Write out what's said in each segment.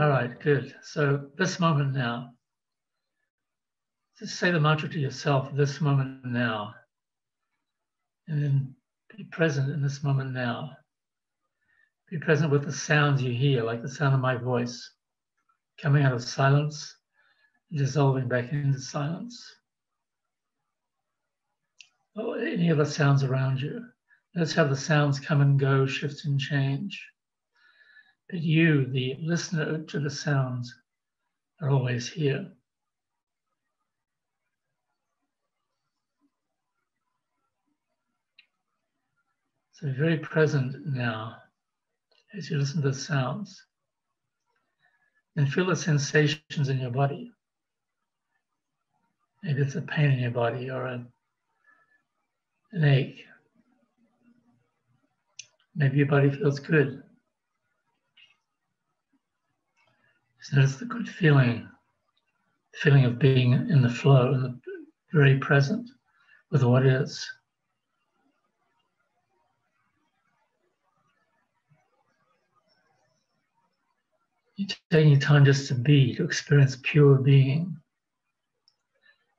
All right, good. So this moment now, just say the mantra to yourself, this moment now, and then be present in this moment now. Be present with the sounds you hear, like the sound of my voice, coming out of silence, dissolving back into silence. Or any other sounds around you. Notice how the sounds come and go, shift and change. But you, the listener to the sounds, are always here. So be very present now as you listen to the sounds. And feel the sensations in your body. Maybe it's a pain in your body or an ache. Maybe your body feels good. Just notice the good feeling of being in the flow and very present with what is. You're taking time just to be, to experience pure being.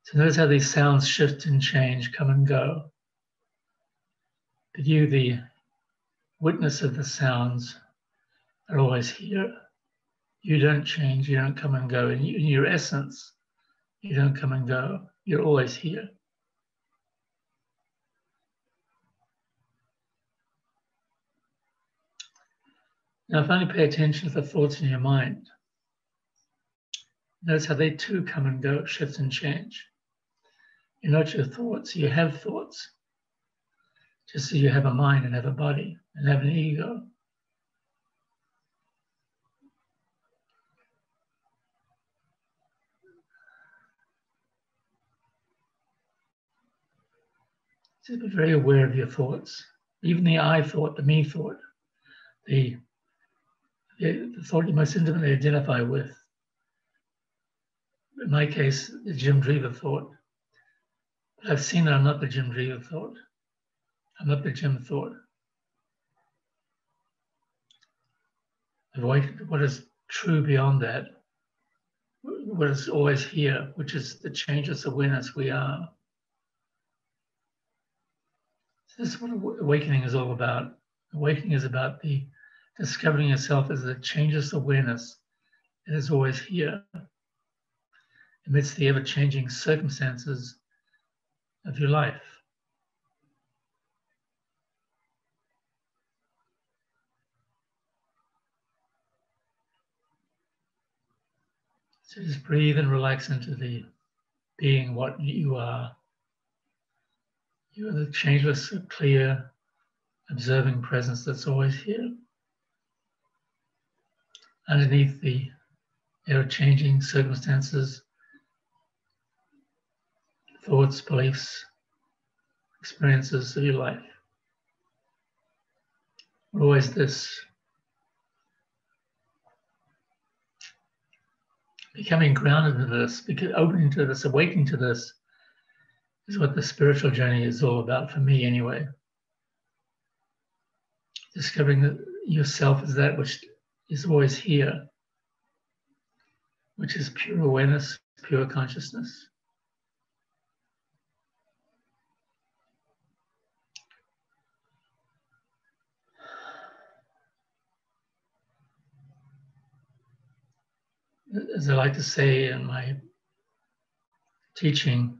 So notice how these sounds shift and change, come and go. But you, the witness of the sounds, are always here. You don't change, you don't come and go. In your essence, you don't come and go. You're always here. Now finally pay attention to the thoughts in your mind. Notice how they too come and go, shift and change. You're not your thoughts, you have thoughts. Just as you have a mind and have a body and have an ego. So be very aware of your thoughts. Even the I thought, the me thought, the thought you most intimately identify with. In my case, the Jim Dreaver thought. But I've seen that I'm not the Jim Dreaver thought. I'm not the Jim thought. What is true beyond that, what is always here, which is the changeless awareness we are. So this is what awakening is all about. Awakening is about the discovering yourself as a changeless awareness that is always here amidst the ever-changing circumstances of your life. So just breathe and relax into the being what you are. You are the changeless, clear, observing presence that's always here. Underneath the ever-changing circumstances, thoughts, beliefs, experiences of your life. Always this. Becoming grounded in this, opening to this, awakening to this, is what the spiritual journey is all about for me anyway. Discovering that yourself as that which is always here, which is pure awareness, pure consciousness. As I like to say in my teaching,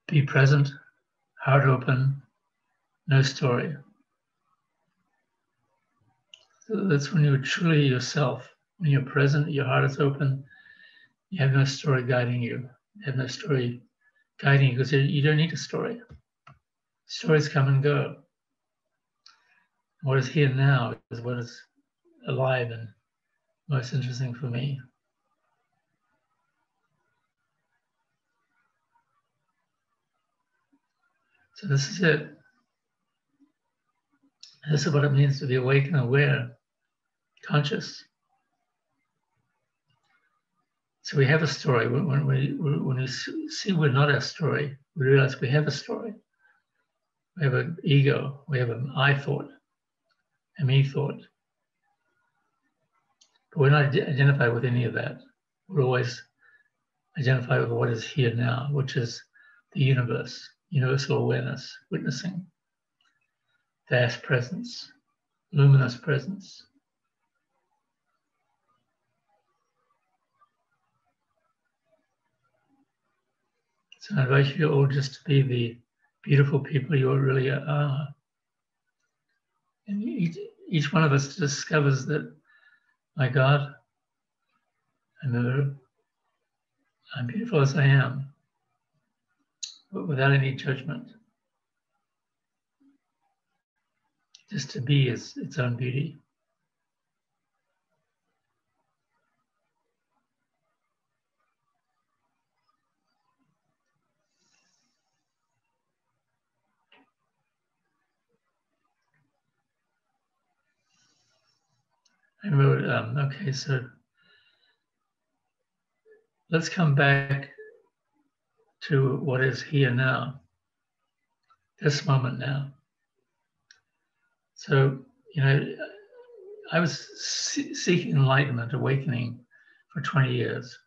be present, heart open, no story. So that's when you're truly yourself. When you're present, your heart is open, you have no story guiding you. You have no story guiding you because you don't need a story. Stories come and go. What is here now is what is alive and most interesting for me. So this is it. This is what it means to be awake and aware, conscious. So we have a story. When we see we're not our story, we realize we have a story. We have an ego. We have an I thought, a me thought. But we're not identified with any of that. We're always identified with what is here now, which is the universe, universal awareness, witnessing, vast presence, luminous presence. So I invite you all just to be the beautiful people you really are. And each one of us discovers that, my God, I'm beautiful as I am, but without any judgment. Just to be is its own beauty. I wrote, okay, so let's come back to what is here now, this moment now. So, I was seeking enlightenment, awakening for 20 years.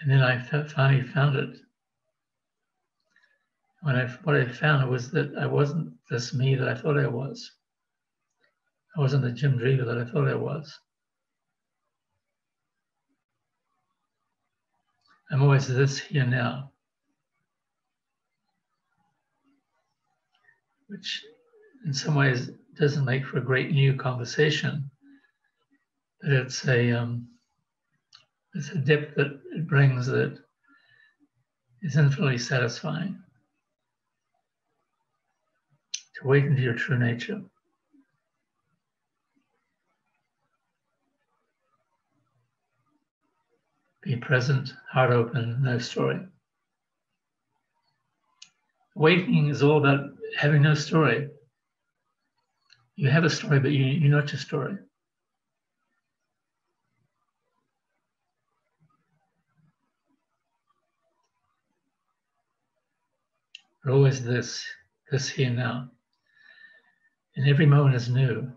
And then I finally found it. What I found was that I wasn't this me that I thought I was. I wasn't the Jim Dreaver that I thought I was. I'm always this here now, which in some ways doesn't make for a great new conversation, but it's a depth that it brings that is infinitely satisfying. To awaken to your true nature. Be present, heart open, no story. Awakening is all about having no story. You have a story, but you're not your story. We're always this here now. And every moment is new.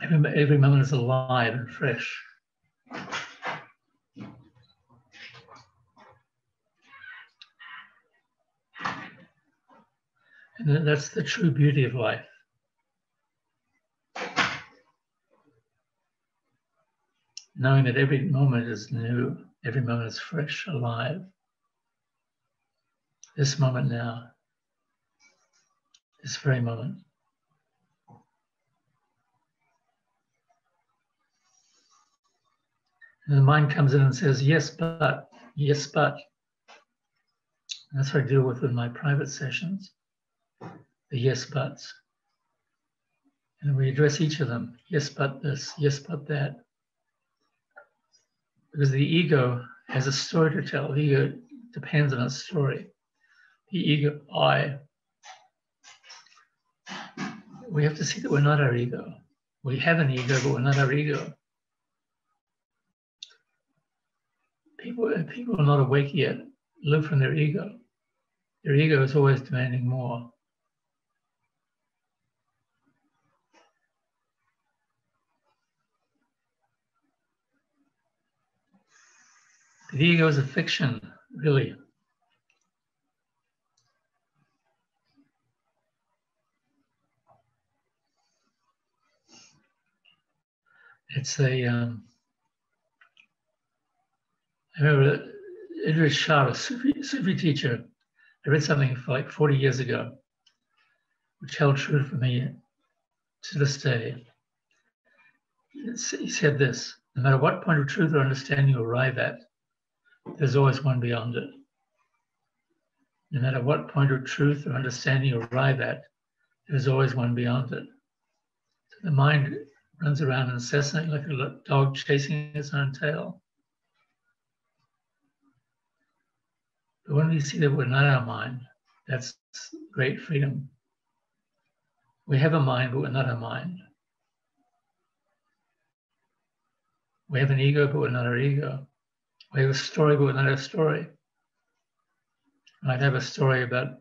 Every moment is alive and fresh. And that's the true beauty of life. Knowing that every moment is new, every moment is fresh, alive. This moment now, this very moment. And the mind comes in and says, yes, but. And that's what I deal with in my private sessions, the yes, buts. And we address each of them, yes, but this, yes, but that. Because the ego has a story to tell. The ego depends on a story. The ego, we have to see that we're not our ego. We have an ego, but we're not our ego. People are not awake yet, live from their ego. Their ego is always demanding more. The ego is a fiction, really. It's I remember Idris Shah, a Sufi teacher. I read something for like 40 years ago, which held true for me to this day. He said this: no matter what point of truth or understanding you arrive at, there's always one beyond it. No matter what point of truth or understanding you arrive at, there's always one beyond it. So the mind runs around incessantly like a dog chasing its own tail. But when we see that we're not our mind, that's great freedom. We have a mind, but we're not our mind. We have an ego, but we're not our ego. We have a story, but we're not our story. I might have a story about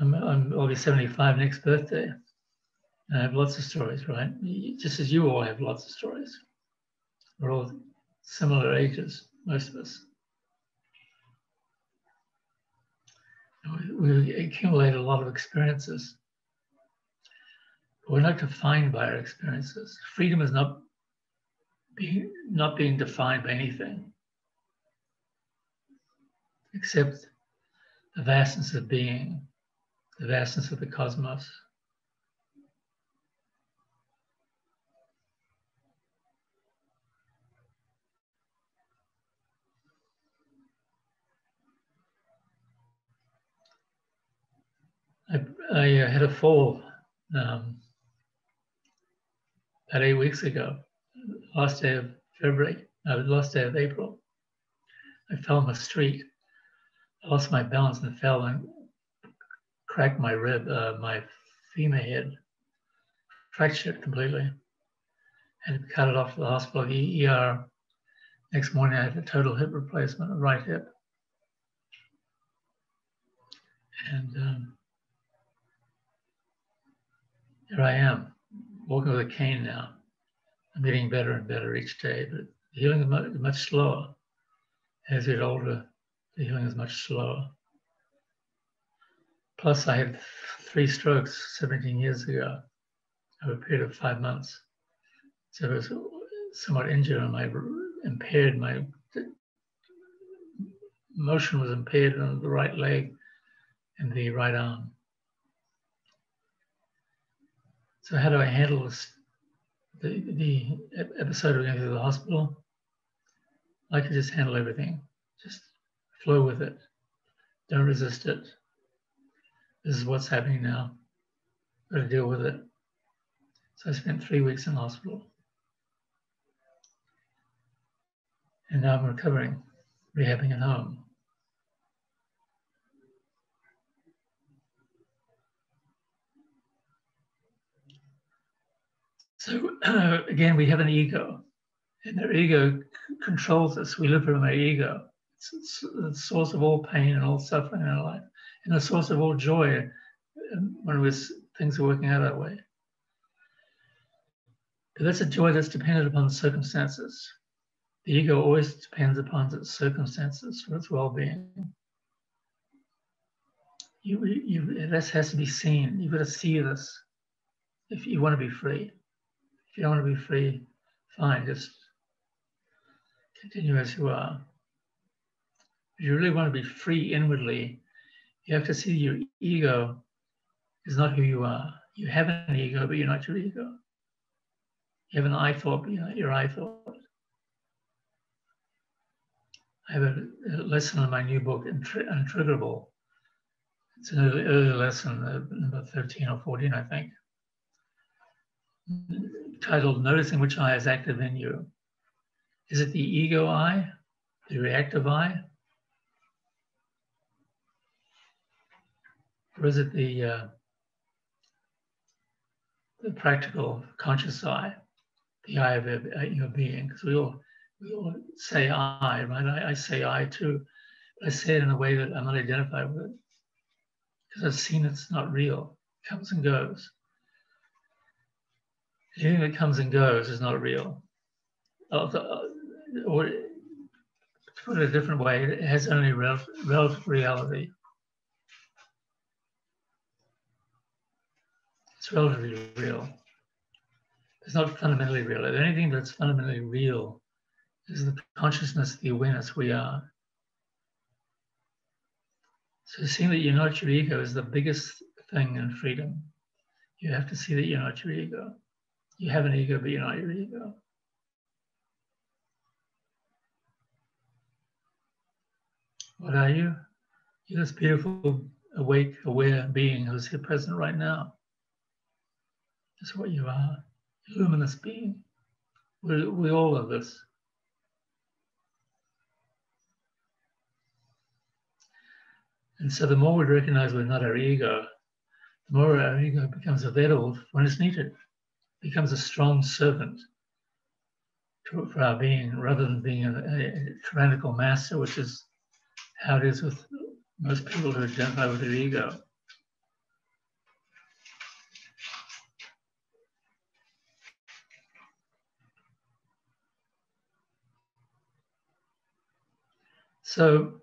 I'll be 75 next birthday. And I have lots of stories, right? Just as you all have lots of stories. We're all similar ages, most of us. We accumulate a lot of experiences. But we're not defined by our experiences. Freedom is not being defined by anything except the vastness of being, the vastness of the cosmos. I had a fall about 8 weeks ago, last day of February, last day of April. I fell on the street. I lost my balance and fell and cracked my rib, my femur head, fractured it completely. Had to cut it off to the hospital, the ER. Next morning, I had a total hip replacement, a right hip. And here I am, walking with a cane now. I'm getting better and better each day, but the healing is much slower. As you get older, the healing is much slower. Plus, I had 3 strokes 17 years ago over a period of 5 months. So I was somewhat injured and my motion was impaired on the right leg and the right arm. So how do I handle this? The episode of going to the hospital? I can just handle everything. Just flow with it. Don't resist it. This is what's happening now. Got to deal with it. So I spent 3 weeks in hospital. And now I'm recovering, rehabbing at home. So again, we have an ego, and our ego controls us. We live from our ego. It's the source of all pain and all suffering in our life, and the source of all joy when things are working out that way. But that's a joy that's dependent upon circumstances. The ego always depends upon its circumstances for its well-being. This has to be seen. You've got to see this if you want to be free. If you don't want to be free, fine, just continue as you are. If you really want to be free inwardly, you have to see your ego is not who you are. You have an ego, but you're not your ego. You have an I thought, but you're not your I thought. I have a lesson in my new book, Untriggerable. It's an early lesson, number 13 or 14, I think, titled Noticing Which I is Active in You. Is it the ego I, the reactive I? Or is it the practical conscious I, the I of your being? Because we all say I, right? I say I too, but I say it in a way that I'm not identified with it. Because I've seen it's not real. It comes and goes. Anything that comes and goes is not real. Or to put it a different way, it has only relative reality. It's relatively real. It's not fundamentally real. Anything that's fundamentally real is the consciousness, the awareness we are. So seeing that you're not your ego is the biggest thing in freedom. You have to see that you're not your ego. You have an ego, but you're not your ego. What are you? You're this beautiful, awake, aware being who's here present right now. That's what you are, luminous being. We all are this. And so the more we recognize we're not our ego, the more our ego becomes available when it's needed. It becomes a strong servant for our being, rather than being a tyrannical master, which is how it is with most people who identify with their ego. So,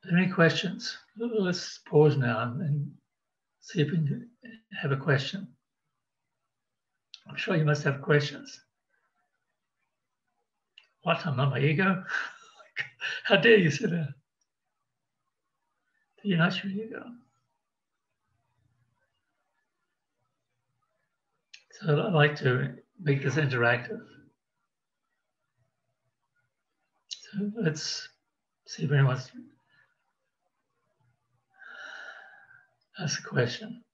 are there any questions? Let's pause now and see if we can have a question. I'm sure you must have questions. What? I'm not my ego? How dare you say that? You're not your ego. So I'd like to make this interactive. So let's see if anyone wants to ask a question.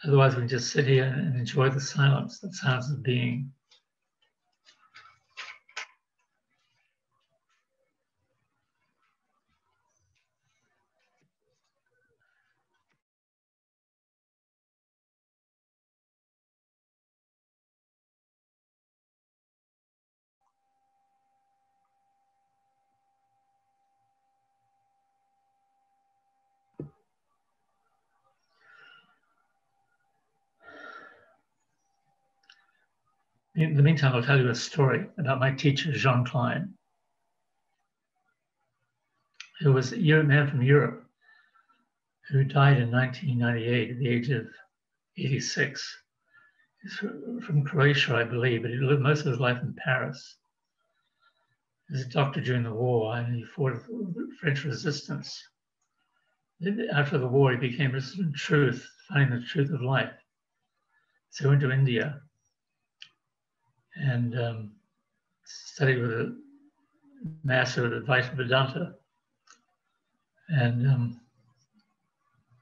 Otherwise, we can just sit here and enjoy the silence, the silence of being. In the meantime, I'll tell you a story about my teacher, Jean Klein, who was a man from Europe who died in 1998 at the age of 86. He's from Croatia, I believe, but he lived most of his life in Paris. He was a doctor during the war, and he fought the French resistance. After the war, he became interested in truth, finding the truth of life. So he went to India and studied with a master of Advaita Vedanta. And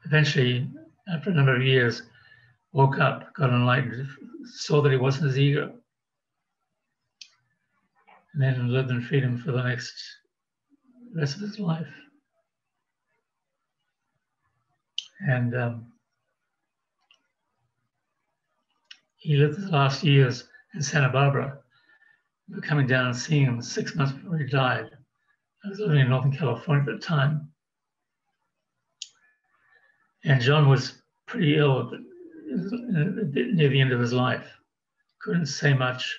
eventually, after a number of years, woke up, got enlightened, saw that he wasn't his ego, and then lived in freedom for the rest of his life. And he lived his last years in Santa Barbara. We were coming down and seeing him 6 months before he died. I was living in Northern California at the time. And John was pretty ill near the end of his life. Couldn't say much.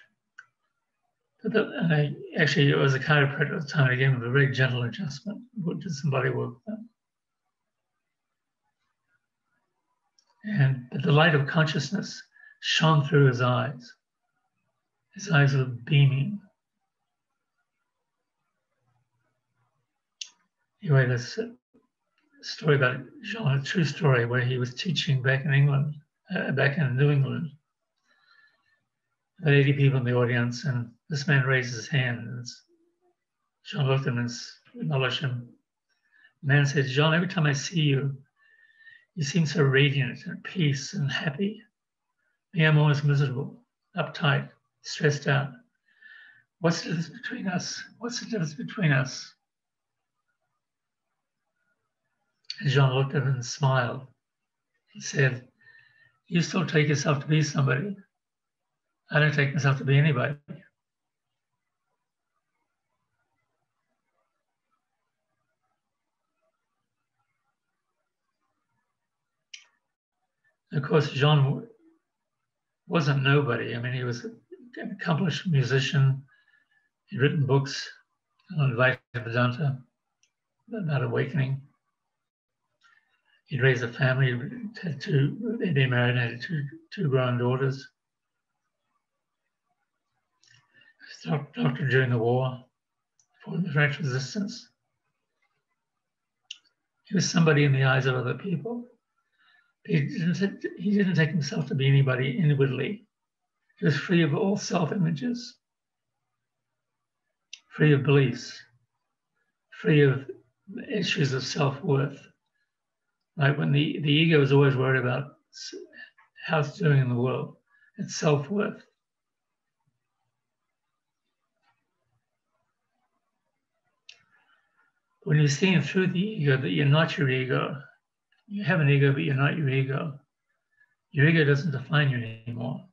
And I actually was a chiropractor at the time. I gave him a very gentle adjustment. Did some body work with him. But the light of consciousness shone through his eyes. His eyes were beaming. Anyway, this story about Jean, a true story, where he was teaching back in England, back in New England. About 80 people in the audience, and this man raised his hand. And Jean looked at him and acknowledged him. The man said, "Jean, every time I see you, you seem so radiant and at peace and happy. Me, I'm always miserable, uptight, stressed out. What's the difference between us? What's the difference between us?" And Jean looked at him and smiled. He said, "You still take yourself to be somebody. I don't take myself to be anybody." And of course, Jean wasn't nobody. I mean, he was an accomplished musician. He'd written books on Advaita Vedanta about awakening. He'd raised a family, they'd been married and had two grown daughters. He was a doctor during the war, fought the French resistance. He was somebody in the eyes of other people. He didn't take himself to be anybody inwardly. He was free of all self-images, free of beliefs, free of issues of self-worth. Like when the ego is always worried about how it's doing in the world, it's self-worth. When you're seeing through the ego that you're not your ego, you have an ego, but you're not your ego. Your ego doesn't define you anymore.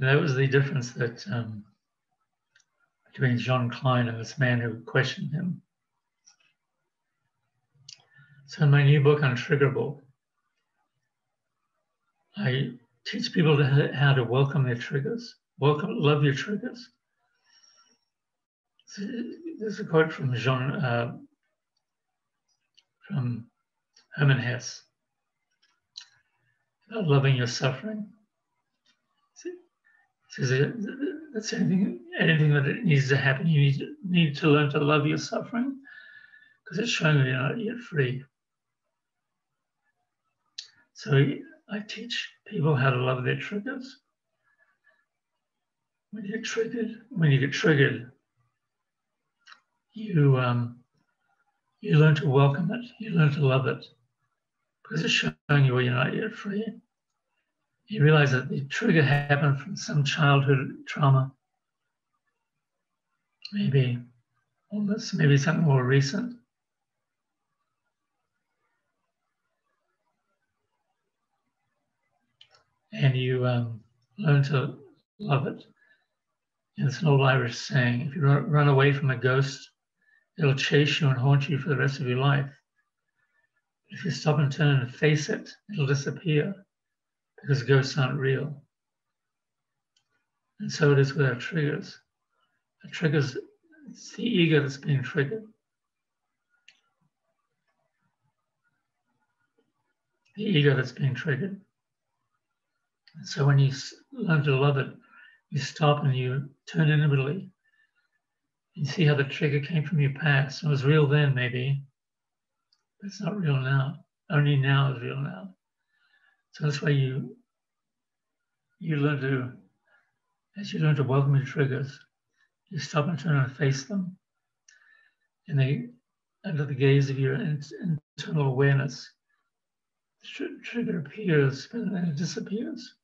And that was the difference that between John Klein and this man who questioned him. So in my new book, Untriggerable, I teach people how to welcome their triggers, love your triggers. So there's a quote from from Hermann Hesse about loving your suffering. Says that's anything that needs to happen. You need to learn to love your suffering because it's showing that you're not yet free. So I teach people how to love their triggers. When you get triggered, you learn to welcome it. You learn to love it because it's showing you you're not yet free. You realize that the trigger happened from some childhood trauma, maybe something more recent. And you learn to love it. And it's an old Irish saying, if you run away from a ghost, it'll chase you and haunt you for the rest of your life. If you stop and turn and face it, it'll disappear because ghosts aren't real. And so it is with our triggers. Our triggers, it's the ego that's being triggered. The ego that's being triggered. And so when you learn to love it, you stop and you turn inwardly. You see how the trigger came from your past. It was real then, maybe, but it's not real now. Only now is real now. So that's why you learn to, as you learn to welcome your triggers, you stop and turn and face them. And they, under the gaze of your internal awareness, the trigger appears, but then it disappears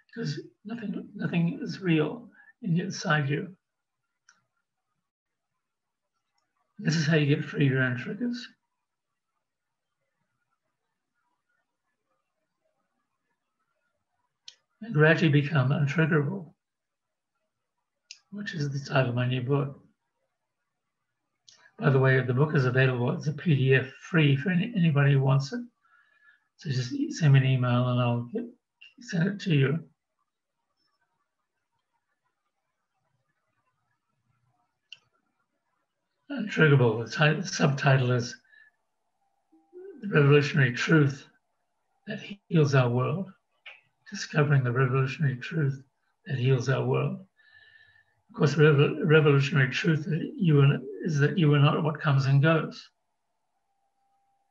because nothing is real inside you. This is how you get free of your own triggers. And gradually become untriggerable, which is the title of my new book. By the way, the book is available as a PDF free for anybody who wants it. So just send me an email and I'll send it to you. Untriggerable, the subtitle is The Revolutionary Truth That Heals Our World. Discovering the revolutionary truth that heals our world. Of course, the revolutionary truth is that you are not what comes and goes.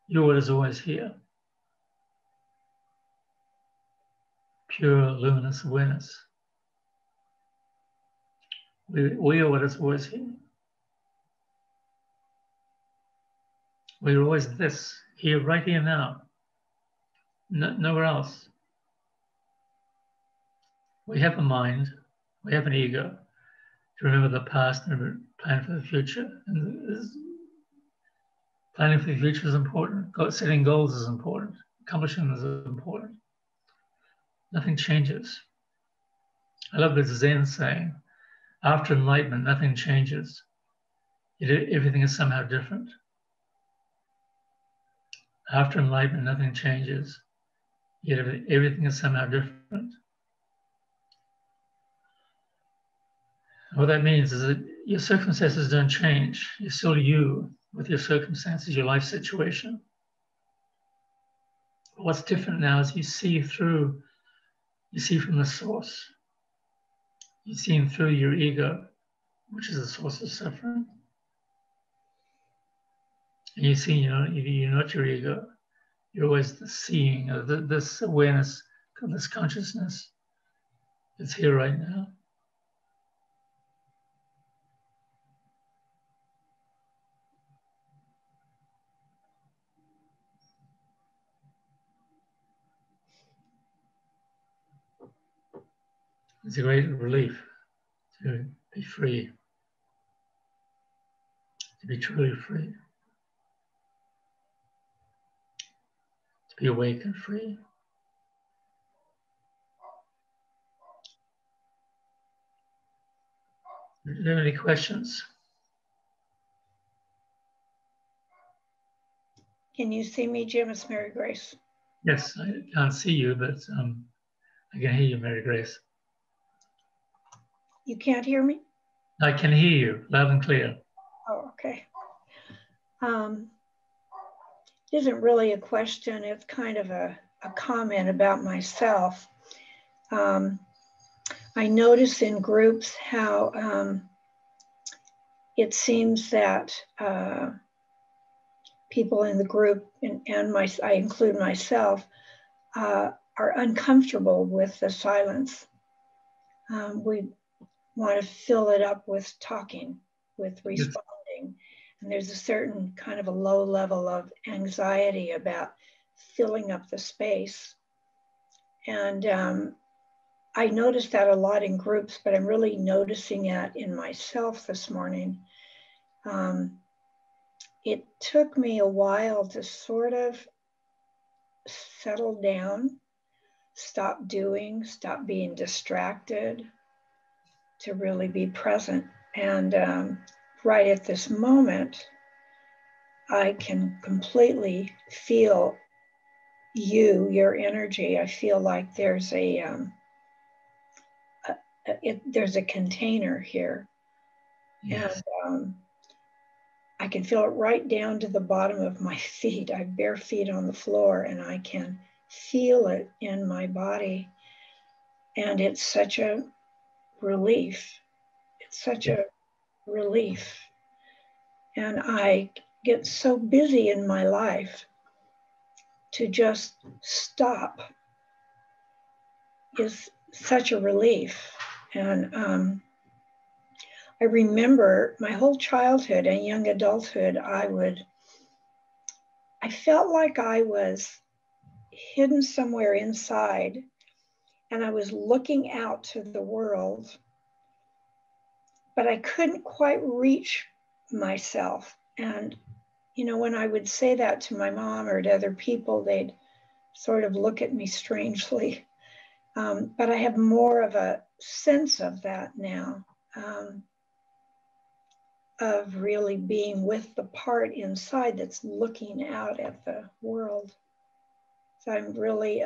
You're what is always here. Pure, luminous awareness. We are what is always here. We're always this, here, right here now. Nowhere else. We have a mind, we have an ego to remember the past and plan for the future. And planning for the future is important. Setting goals is important. Accomplishing is important. Nothing changes. I love the Zen saying, after enlightenment, nothing changes. Everything is somehow different. After enlightenment, nothing changes. Yet everything is somehow different. What that means is that your circumstances don't change. You're still you with your circumstances, your life situation. What's different now is you see from the source. You see through your ego, which is the source of suffering. And you see, you're not your ego. You're always the seeing of this awareness, this consciousness that's here right now. It's a great relief to be free, to be truly free, to be awake and free. Do you have any questions? Can you see me, Jim? It's Mary Grace. Yes, I can't see you, but I can hear you, Mary Grace. You can't hear me? I can hear you loud and clear. Oh, okay. It isn't really a question. It's kind of a comment about myself. I notice in groups how it seems that people in the group, and I include myself, are uncomfortable with the silence. We want to fill it up with talking, with responding. Yes. And there's a certain kind of a low level of anxiety about filling up the space. And I noticed that a lot in groups, but I'm really noticing it in myself this morning. It took me a while to sort of settle down, stop doing, stop being distracted, to really be present. And right at this moment, I can completely feel your energy. I feel like there's there's a container here. Yes. And I can feel it right down to the bottom of my feet. I have bare feet on the floor, and I can feel it in my body. And it's such a relief. It's such a relief. And I get so busy in my life, to just stop is such a relief. And I remember my whole childhood and young adulthood, I felt like I was hidden somewhere inside, and I was looking out to the world, but I couldn't quite reach myself. And, you know, when I would say that to my mom or to other people, they'd sort of look at me strangely. But I have more of a sense of that now, of really being with the part inside that's looking out at the world. So I'm really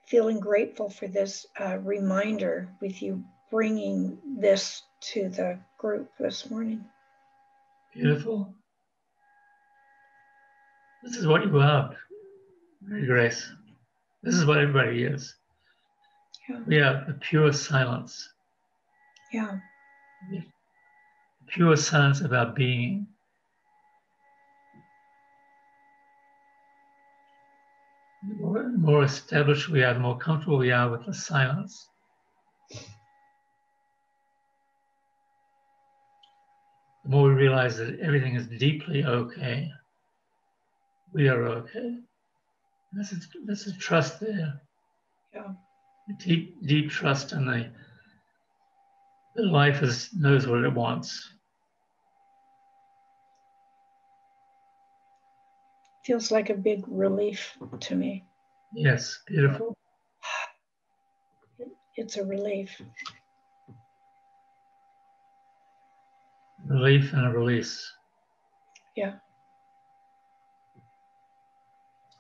feeling grateful for this reminder with you bringing this to the group this morning. Beautiful. This is what you are, Mary Grace. This is what everybody is. Yeah. We are the pure silence. Yeah. The pure silence of our being. The more established we are, the more comfortable we are with the silence. The more we realize that everything is deeply okay. We are okay. This is trust there. Yeah. Deep trust in that life knows what it wants. Feels like a big relief to me. Yes, beautiful. It's a relief. Relief and a release. Yeah.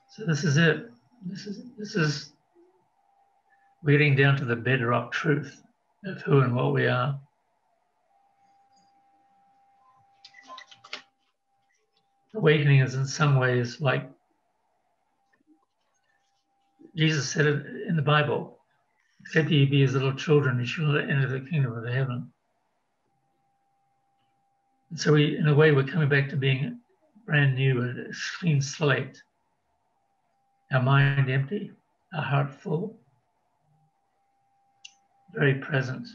So this is it. This is we're getting down to the bedrock truth of who and what we are. Awakening is in some ways like Jesus said it in the Bible, except ye be as little children, you shall not enter the kingdom of heaven. And so in a way, we're coming back to being brand new, a clean slate. Our mind empty, our heart full, very present.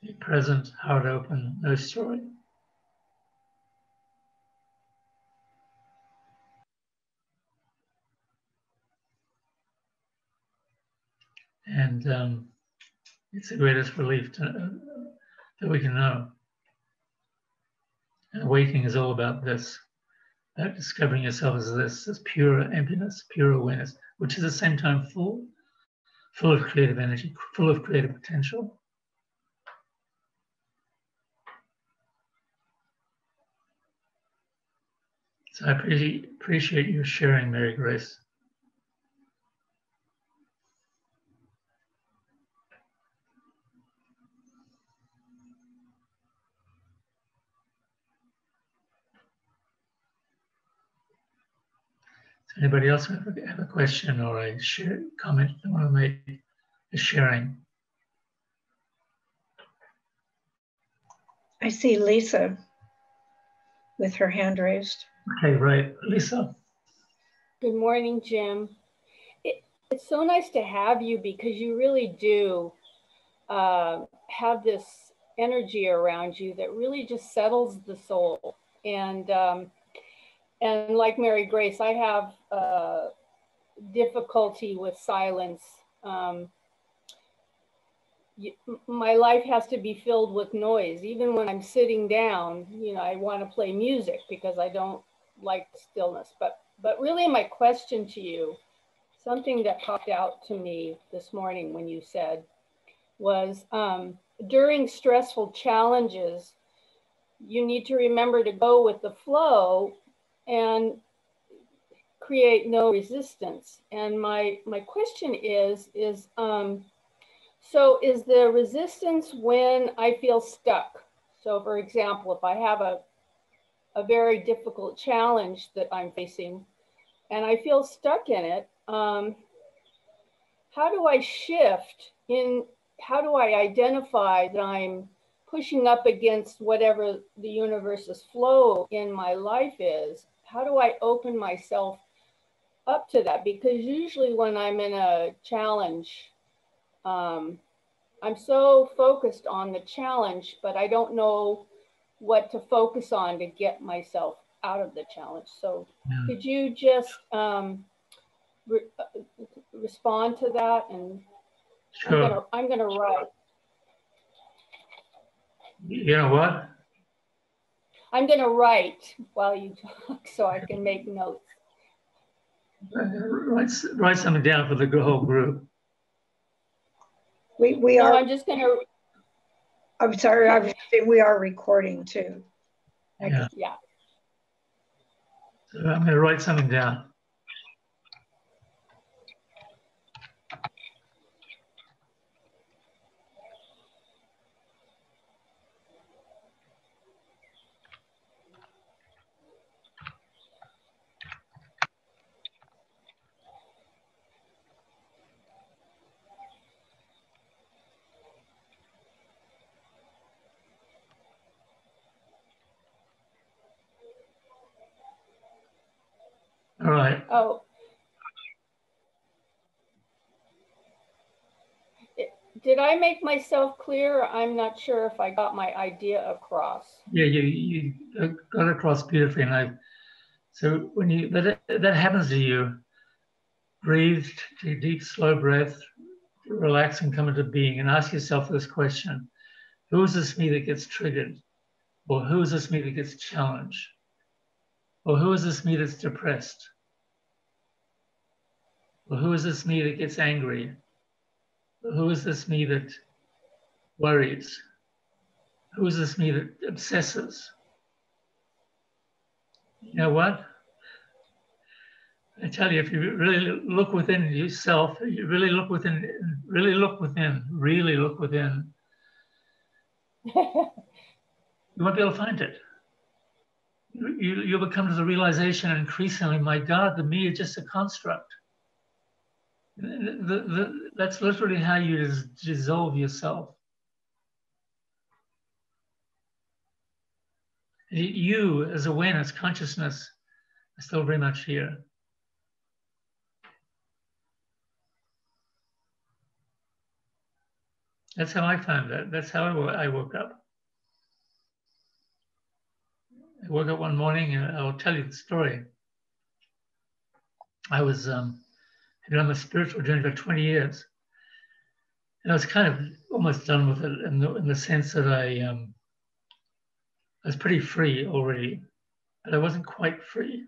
Be present, heart open, no story. And it's the greatest relief that we can know. And awakening is all about this, about discovering yourself as this pure emptiness, pure awareness, which is at the same time full of creative energy, full of creative potential. So I appreciate you sharing, Mary Grace. Does anybody else have a question or a comment they want to make? A sharing. I see Lisa with her hand raised. Okay, right. Lisa. Good morning, Jim. It's so nice to have you because you really do have this energy around you that really just settles the soul. And like Mary Grace, I have difficulty with silence. My life has to be filled with noise. Even when I'm sitting down, I want to play music because I don't like stillness. But really my question to you, something that popped out to me this morning when you said was, during stressful challenges, you need to remember to go with the flow and create no resistance. And my question is so is the resistance when I feel stuck? So for example, if I have a very difficult challenge that I'm facing and I feel stuck in it, how do I shift in, how do I identify that I'm pushing up against whatever the universe's flow in my life is? How do I open myself up to that? Because usually when I'm in a challenge, I'm so focused on the challenge, but I don't know what to focus on to get myself out of the challenge. So could you just respond to that? And sure. I'm gonna write. You know what? I'm gonna write while you talk so I can make notes. Write something down for the whole group. We are. I'm just gonna. I'm sorry. I was saying we are recording too. Yeah. Yeah. So I'm going to write something down. All right. Oh. Did I make myself clear? I'm not sure if I got my idea across. Yeah, you got across beautifully, and so when that happens to you, breathe, take a deep, slow breath, relax, and come into being, and ask yourself this question: who is this me that gets triggered, or who is this me that gets challenged, or who is this me that's depressed, or who is this me that gets angry? Who is this me that worries? Who is this me that obsesses? You know what? I tell you, if you really look within yourself, you really look within, you won't be able to find it. You'll come to the realization increasingly, my God, the me is just a construct. That's literally how you dissolve yourself. You, as awareness, consciousness, are still very much here. That's how I found that. That's how I woke up. I woke up one morning, and I'll tell you the story. I was had been on a spiritual journey for 20 years, and I was kind of almost done with it in the sense that I was pretty free already, but I wasn't quite free.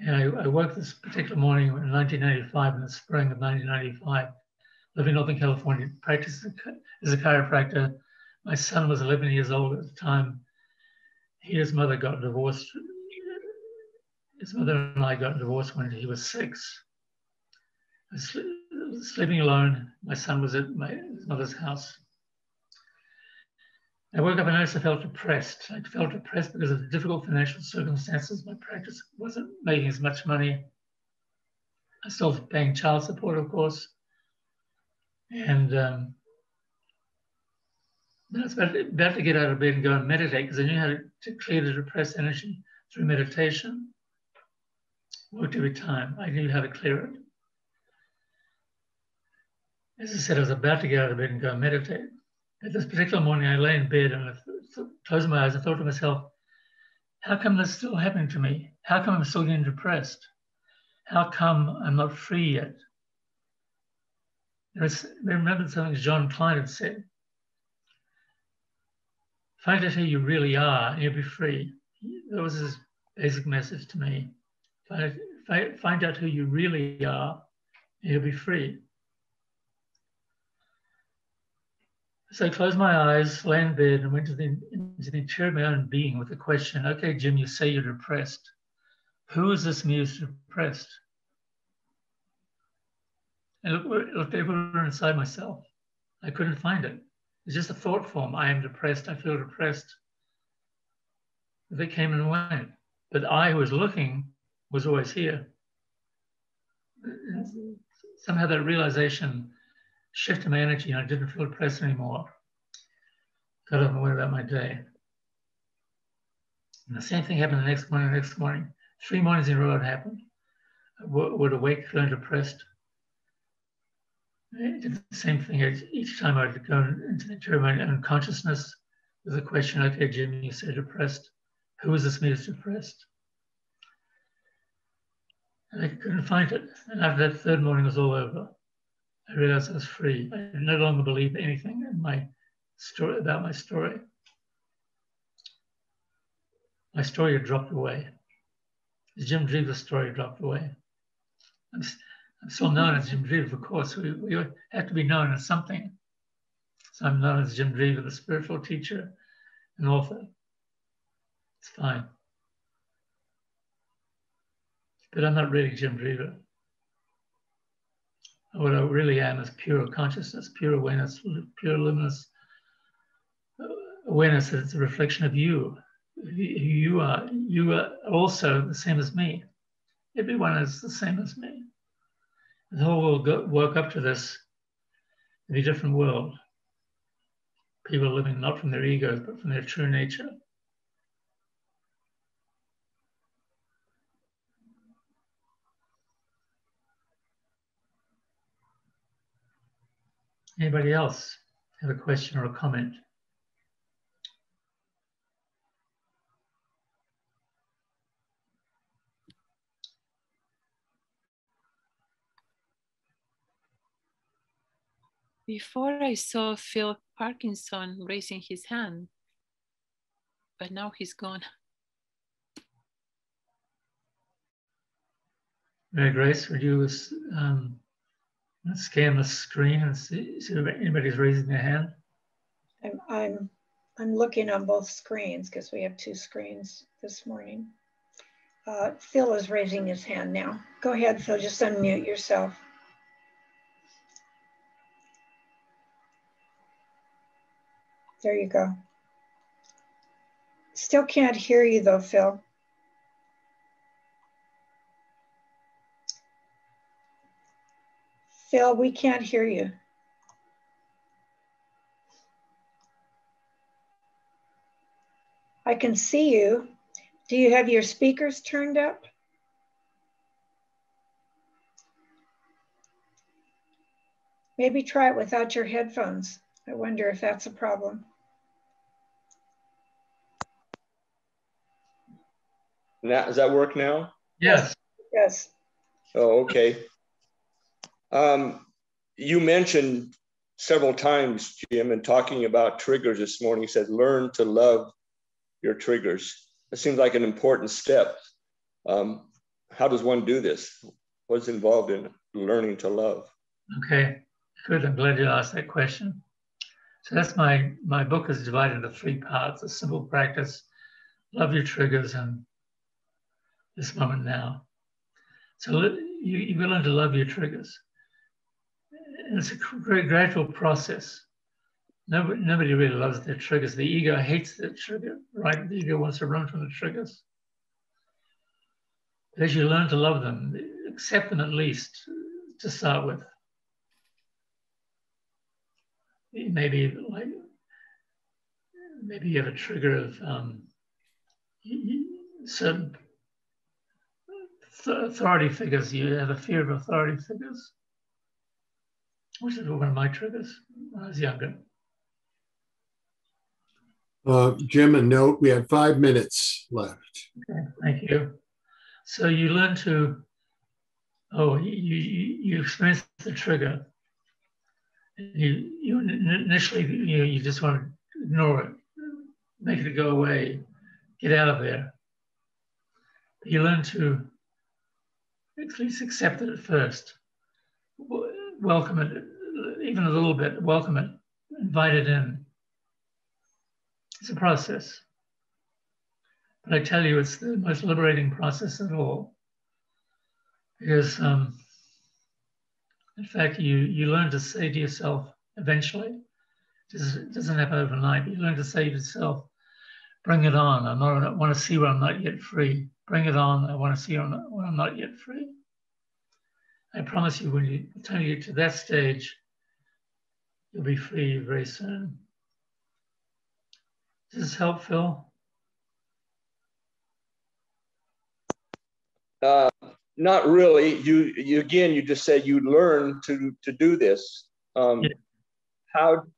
And I woke this particular morning in 1995, in the spring of 1995, living in Northern California, practiced as a chiropractor. My son was 11 years old at the time. his mother got divorced. His mother and I got divorced when he was 6. I was sleeping alone. My son was at his mother's house. I woke up and noticed I felt depressed. I felt depressed because of the difficult financial circumstances. My practice wasn't making as much money. I was still paying child support, of course. And I was about to get out of bed and go and meditate because I knew how to clear the depressed energy through meditation. Worked every time. I knew how to clear it. As I said, I was about to get out of bed and go and meditate. At this particular morning, I lay in bed and I closed my eyes and thought to myself, how come this is still happening to me? How come I'm still getting depressed? How come I'm not free yet? I remembered something John Klein had said. Find out who you really are and you'll be free. That was his basic message to me. Find out who you really are and you'll be free. So I closed my eyes, lay in bed, and went into the interior of my own being with the question, okay, Jim, you say you're depressed. Who is this me who's depressed? And looked everywhere inside myself. I couldn't find it. It's just a thought form. I am depressed. I feel depressed. They came and went. But I who was looking was always here. And somehow that realization shifted my energy and I didn't feel depressed anymore. Got up and went about my day. And the same thing happened the next morning. 3 mornings in a row it happened. I would awake feeling depressed. I did the same thing each time I would go into the interior of my own consciousness with the question, okay, Jim, you said depressed. Who is this me that's depressed? And I couldn't find it. And after that 3rd morning was all over, I realized I was free. I no longer believed anything in my story about my story. My story had dropped away. The Jim Dreaver story dropped away. I'm still known as Jim Dreaver, of course. We have to be known as something. So I'm known as Jim Dreaver, the spiritual teacher and author. It's fine. But I'm not really Jim Dreaver. What I really am is pure consciousness, pure awareness, pure luminous awareness that it's a reflection of you. You are also the same as me. Everyone is the same as me. The whole world woke up to this in a different world. People are living not from their egos, but from their true nature. Anybody else have a question or a comment? Before I saw Phil Parkinson raising his hand, but now he's gone. Mary Grace, would you scan the screen and see if anybody's raising their hand? I'm looking on both screens because we have 2 screens this morning. Phil is raising his hand now. Go ahead, Phil, just unmute yourself. There you go. Still can't hear you though, Phil. Phil, we can't hear you. I can see you. Do you have your speakers turned up? Maybe try it without your headphones. I wonder if that's a problem. Now, does that work now? Yes. Yes. Oh, okay. You mentioned several times, Jim, in talking about triggers this morning, you said, learn to love your triggers. It seems like an important step. How does one do this? What's involved in learning to love? Okay, good. I'm glad you asked that question. So that's my book is divided into 3 parts: a simple practice, love your triggers and this moment now. So you will learn to love your triggers. And it's a very gradual process. Nobody really loves their triggers. The ego hates their trigger, right? The ego wants to run from the triggers. But as you learn to love them, accept them at least to start with. Maybe you have a trigger of certain authority figures. You have a fear of authority figures, which is one of my triggers when I was younger. Jim, a note, we have 5 minutes left. Okay, thank you. So you learn to, you experience the trigger. You initially, you just want to ignore it, make it go away, get out of there. But you learn to at least accept it at first, welcome it, even a little bit, welcome it, invite it in. It's a process. But I tell you, it's the most liberating process of all. Because, in fact, you learn to say to yourself eventually, it doesn't happen overnight, but you learn to say to yourself, bring it on. I want to see where I'm not yet free. Bring it on. I want to see where I'm not yet free. I promise you, when you get to that stage, you'll be free very soon. Does this help, Phil? Not really. You again, you just said you learn to do this. Yeah.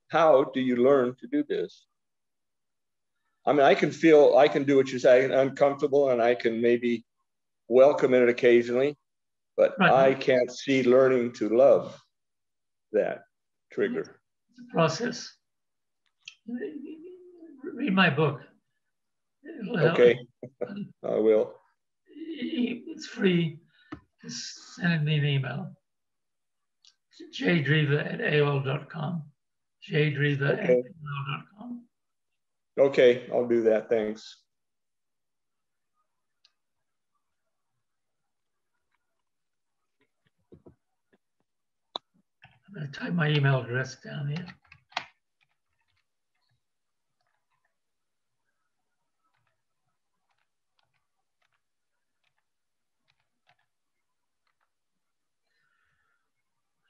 How do you learn to do this? I mean, I can do what you're saying, uncomfortable, and I can maybe welcome it occasionally, but right. I can't see learning to love that trigger. It's a process. Read my book. Okay, I will. It's free. Just send me an email. jdreaver@aol.com. jdreaver@aol.com. Okay, I'll do that. Thanks. I'm going to type my email address down here.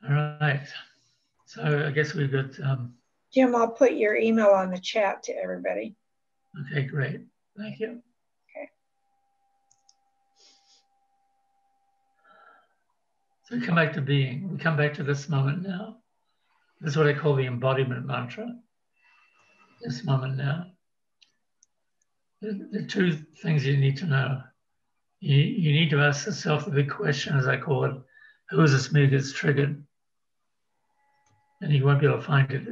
All right. So I guess we've got... Jim, I'll put your email on the chat to everybody. Okay, great. Thank you. Okay. So we come back to being. We come back to this moment now. This is what I call the embodiment mantra. This moment now. The two things you need to know. You need to ask yourself the big question, as I call it, who is this me that gets triggered? And you won't be able to find it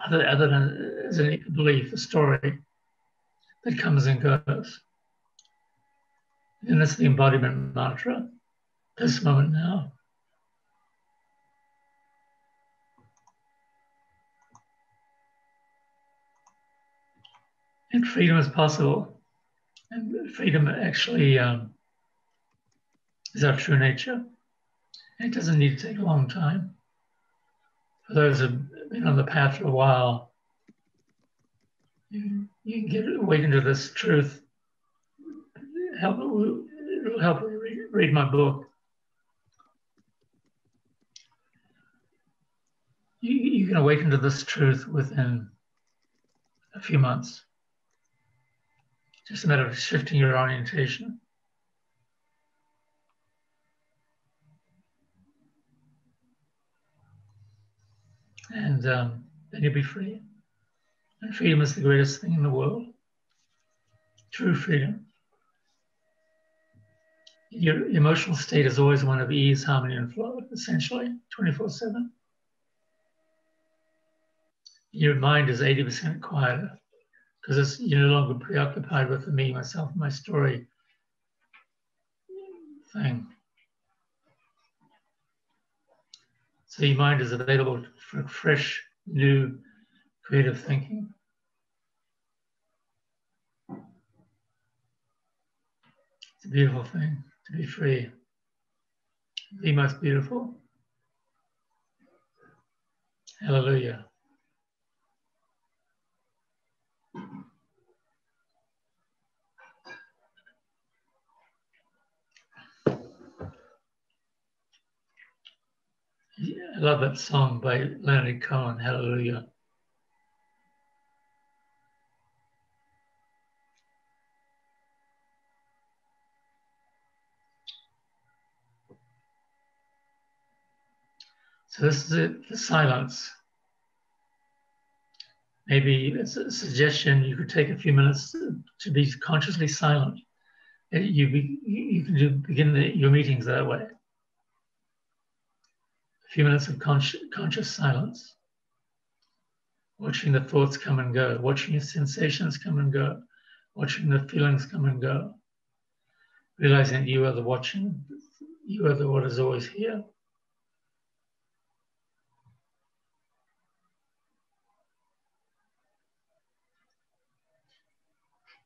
other than as a belief, a story that comes and goes. And that's the embodiment mantra, this moment now. And freedom is possible. And freedom actually is our true nature. And it doesn't need to take a long time. For those who have been on the path for a while, you can awaken to this truth. It'll help you read my book. You can awaken to this truth within a few months. Just a matter of shifting your orientation. And then you'll be free. And freedom is the greatest thing in the world. True freedom. Your emotional state is always one of ease, harmony, and flow, essentially, 24/7. Your mind is 80% quieter because you're no longer preoccupied with the me, myself, my story thing. So your mind is available for fresh, new, creative thinking. a beautiful thing to be free. The most beautiful. Hallelujah. I love that song by Leonard Cohen, Hallelujah. So this is it, the silence. Maybe it's a suggestion you could take a few minutes to be consciously silent. You can begin your meetings that way. A few minutes of conscious silence. Watching the thoughts come and go, watching your sensations come and go, watching the feelings come and go. Realizing that you are the watching, you are the what is always here.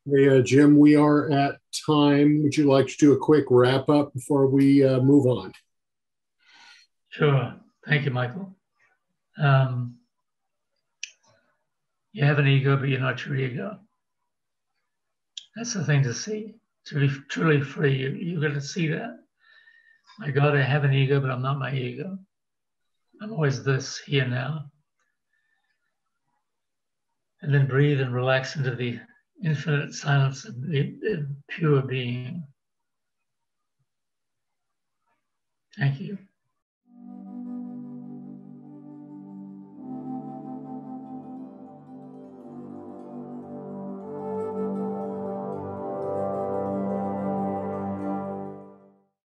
Hey, Jim, we are at time. Would you like to do a quick wrap up before we move on? Sure. Thank you, Michael. You have an ego, but you're not your ego. That's the thing to see. To be truly free, you've got to see that. My God, I have an ego, but I'm not my ego. I'm always this, here, now. And then breathe and relax into the infinite silence of the pure being. Thank you.